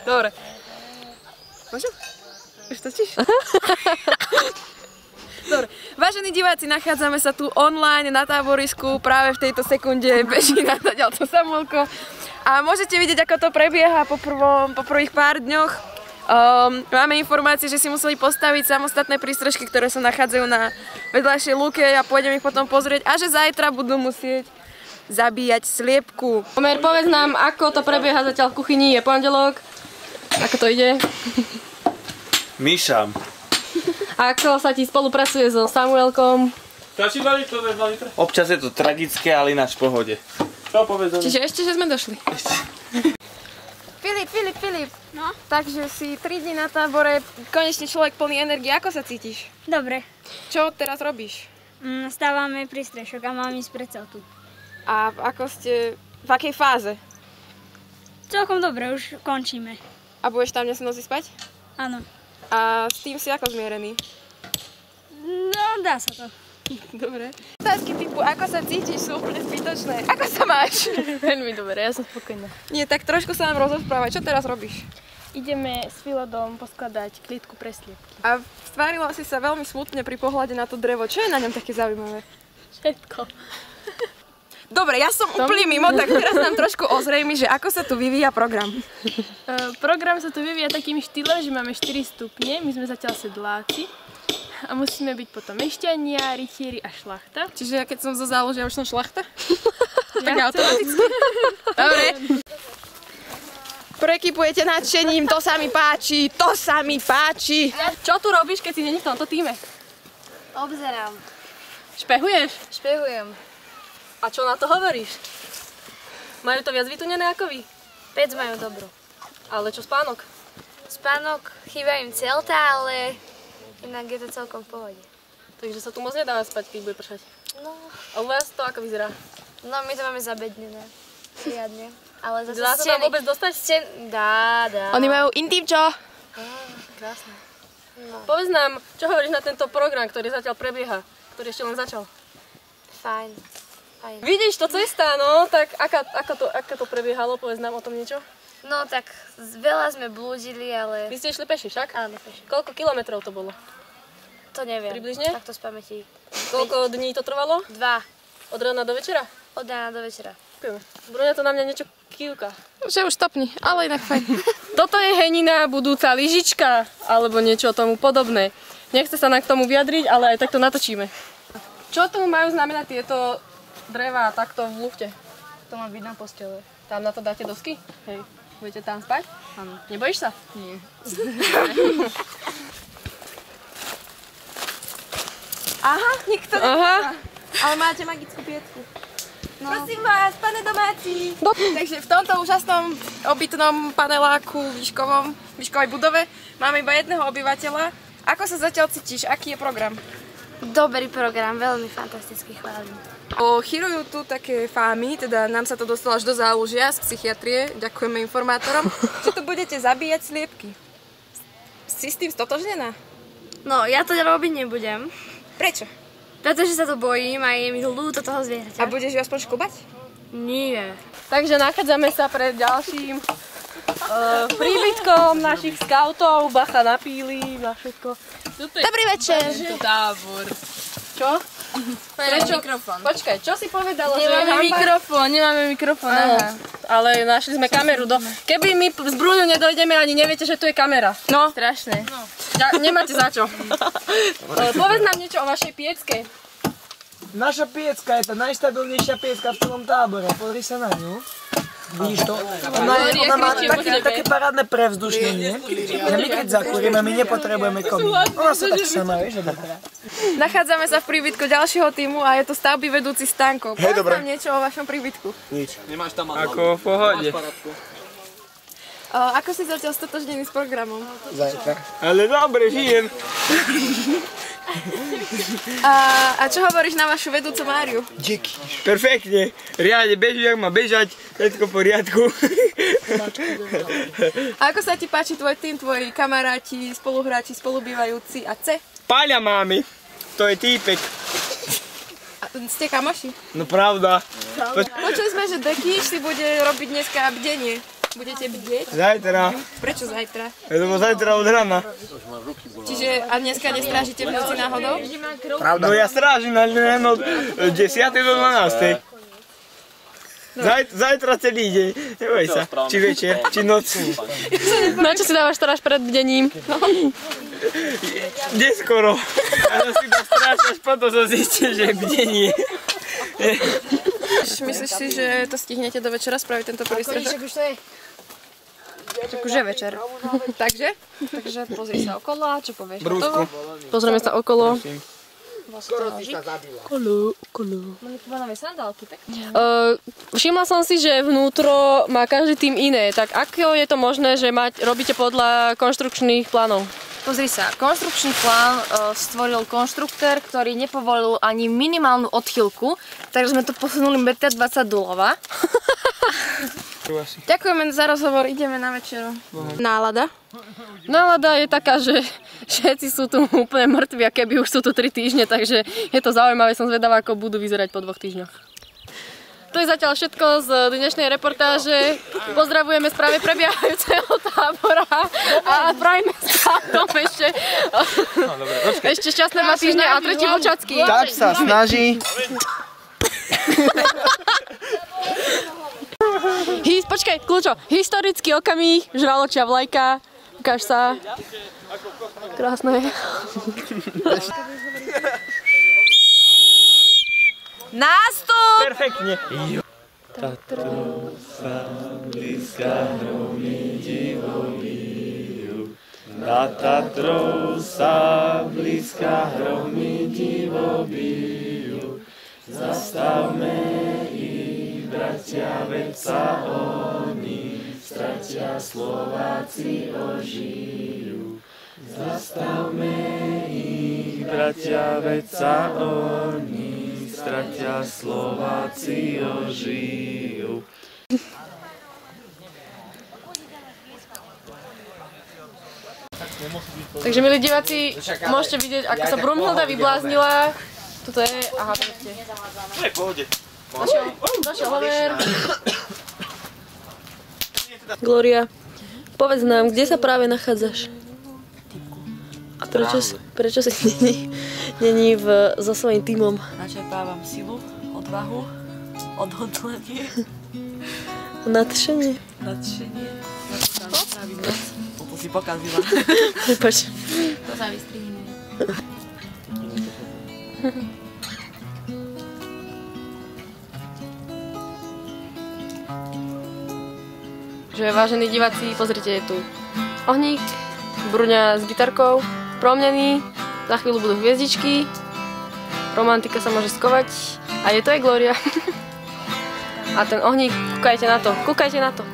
Dobre. Môžem? Už točíš? Dobre. Vážení diváci, nachádzame sa tu online na táborisku. Práve v tejto sekunde beží na to Samuelko. A môžete vidieť, ako to prebieha po prvých pár dňoch. Máme informácie, že si museli postaviť samostatné prístrežky, ktoré sa nachádzajú na vedľajšej lúke a pôjdem ich potom pozrieť. A že zajtra budú musieť zabíjať sliepku. Omer, povedz nám, ako to prebieha zatiaľ v kuchyni. Je pondelok. Ako to ide? Míšam. Ako sa ti spolupracuje so Samuelkom? Stačí 2 litre, 2 litre? Občas je to tragické, ale ináč v pohode. Čo povedz? Čiže ešte, že sme došli. Ešte. Filip. No? Takže si 3 dní na tábore, konečne človek plný energie. Ako sa cítiš? Dobre. Čo teraz robíš? Stávame prístrešok a mám ísť pre celtu. A ako ste, v akej fáze? Celkom dobre, už končíme. A budeš tam dnes noci spať? Áno. A s tým si ako zmierený? No, dá sa to. Dobre. Otázky typu, ako sa cítiš, sú úplne zbytočné. Ako sa máš? Veľmi dobre, ja som spokojná. Nie, tak trošku sa nám rozprávať. Čo teraz robíš? Ideme s Filodom poskladať klietku pre sliepky. A stvárila si sa veľmi smutne pri pohľade na to drevo. Čo je na ňom také zaujímavé? Všetko. Dobre, ja som úplne mimo, tak teraz nám trošku ozrejmi, že ako sa tu vyvíja program. Program sa tu vyvíja takým štýlom, že máme 4 stupne, my sme zatiaľ sedláci. A musíme byť potom mešťania, rytieri a šlachta. Čiže ja keď som zo záložia, už som šlachta? Tak automaticky. Dobre. Prekypujete nadšením, to sa mi páči, to sa mi páči. Čo tu robíš, keď si není v tomto týme? Obzerám. Špehuješ? Špehujem. A čo na to hovoríš? Majú to viac vytunené ako vy? 5 majú dobro. Ale čo spánok? Spánok, chýba im celta, ale inak je to celkom v pohode. Takže sa tu moc nedá spať, keď bude pršať. No, A u vás to ako vyzerá? no my to máme zabednené. Riadne. Ale zase Dá sa tam vôbec dostať? Dá. Oni majú intim, čo? Krásne. No. Povedz nám, čo hovoríš na tento program, ktorý zatiaľ prebieha, ktorý ešte len začal? Fajn. Vidíš, to cesta, no, tak ako to prebiehalo, povedz nám o tom niečo? No tak veľa sme blúdili, ale... Vy ste išli peši, však? Áno, peši. Koľko kilometrov to bolo? To neviem. Približne? Takto z pamäti. Koľko dní to trvalo? 2. Od rána do večera? Od rána do večera. Ďakujeme. Bruňa to na mňa niečo kývka. Že už stopni, ale inak fajn. Toto je Henina budúca lyžička, alebo niečo tomu podobné. Nechce sa nám k tomu vyjadriť, ale aj takto natočíme. Čo tomu majú znamenať tieto drevá takto v lufte? To má byť na postele. Tam na to dáte dosky? Hej. Budete tam spať? Áno. Nebojíš sa? Nie. Aha, nikto nechá. Ale máte magickú piecku. No. Prosím vás, pane domáci. Takže v tomto úžasnom obytnom paneláku výškovej budove máme iba jedného obyvateľa. Ako sa zatiaľ cítiš? Aký je program? Dobrý program, veľmi fantastický, chválim. Chyrujú tu také fámy, teda nám sa to dostalo až do zálužia z psychiatrie, ďakujeme informátorom, že tu budete zabíjať sliepky. Si s tým stotožnená? No, ja to robiť nebudem, Prečo? pretože sa to bojím a je mi ľúto toho zvieraťa. A budeš ju aspoň škubať? Nie. Takže nachádzame sa pred ďalším príbytkom našich skautov. Bacha na píly, na všetko. Dobrý večer! Tábor. Čo? Prečo? Mikrofón. Počkaj, čo si povedala? Nemáme mikrofón, aha. Ale našli sme kameru. Keby my z Bruňu nedojdeme, ani neviete, že tu je kamera. No, Strašné. Nemáte za čo. Povedz nám niečo o vašej piecke. Naša piecka je tá najstabilnejšia piecka v celom tábore. Pozri sa na ňu. Vidíš to? Ona má také parádne prevzdušnenie. A my keď zakúrime, my nepotrebujeme komín. Ona sa tak sama, vieš, že dobrá. nachádzame sa v príbytku ďalšieho týmu a je to stavby vedúci Stanko. Povedz nám niečo o vašom príbytku. Nič. Nemáš tam Ako v pohode. Ako si zatiaľ stotožnený s programom? Zajtra. Ale dobre, žijem. A čo hovoríš na vašu vedúcu Máriu? Díky. Perfektne. Riadne beží, jak má bežať. Všetko v poriadku. A ako sa ti páči tvoj tým, tvoji kamaráti, spoluhráči, spolubývajúci a C? Páľa máme. To je týpek. A ste kamoši? No pravda. Počuli sme, že Dekiš si bude robiť dneska bdenie. Budete bdieť? Zajtra. Prečo zajtra? Lebo zajtra od rána. Čiže a dneska nestrážite v noci náhodou? No ja strážim len od 10. do 12. Zajtra celý deň, neboj sa. Či večer, či noc. Na čo si dávaš stráž pred bdením? Neskoro. Ja som si to stráž, až potom som zistil, že je bdenie. Myslíš si, že to stihnete do večera spraviť tento prvý strežok? Však už je večer. Takže? Takže pozri sa okolo a čo povieš? Brúsku. Pozrieme sa okolo. Všimla som si, že vnútro má každý tým iné. Tak ako je to možné, že robíte podľa konštrukčných plánov? Pozri sa, konštrukčný plán stvoril konštruktér, ktorý nepovolil ani minimálnu odchýlku, takže sme to posunuli 1,20 m doľava. Ďakujeme za rozhovor, ideme na večeru. Nálada? Nálada je taká, že všetci sú tu úplne mŕtvi a keby už sú tu 3 týždne, takže je to zaujímavé, som zvedavá, ako budú vyzerať po 2 týždňoch. To je zatiaľ všetko z dnešnej reportáže. Pozdravujeme z práve prebiehajúceho tábora a spravíme sa tom ešte šťastné 2 týždne a 3. Vlčacký. Tak sa snaží. Počkaj, kľúčo. Historický okamih, žraločia vlajka. Ukáž sa. Krásne. Nástup! Perfektne. Tatrou sa blízka hromy divobijú. Na Tatrou sa blízka hromy divobijú. Zastavme ich, bratia, veď sa oni stratia, Slováci ožijú. Zastavme ich, bratia, veď sa oni stratia, Slováci ožijú. Takže milí diváci, môžete vidieť, ako sa Brumhilda vybláznila. Tuto je, aha, vidíte. To je v pohode. Našiel Homer. Gloria, povedz nám, kde sa práve nachádzaš? A prečo si není so svojím tímom? Načerpávam silu, odvahu, odhodlanie. Nadšenie. Nadšenie. Na to sa nastaví noc. Toto si pokazila. Prepač. To sa vystrihne. Že vážení diváci, pozrite, je tu ohník, Bruňa s gitarkou, promnený, za chvíľu budú hviezdičky, romantika sa môže skovať a je to aj Gloria. A ten ohník, kúkajte na to, kúkajte na to.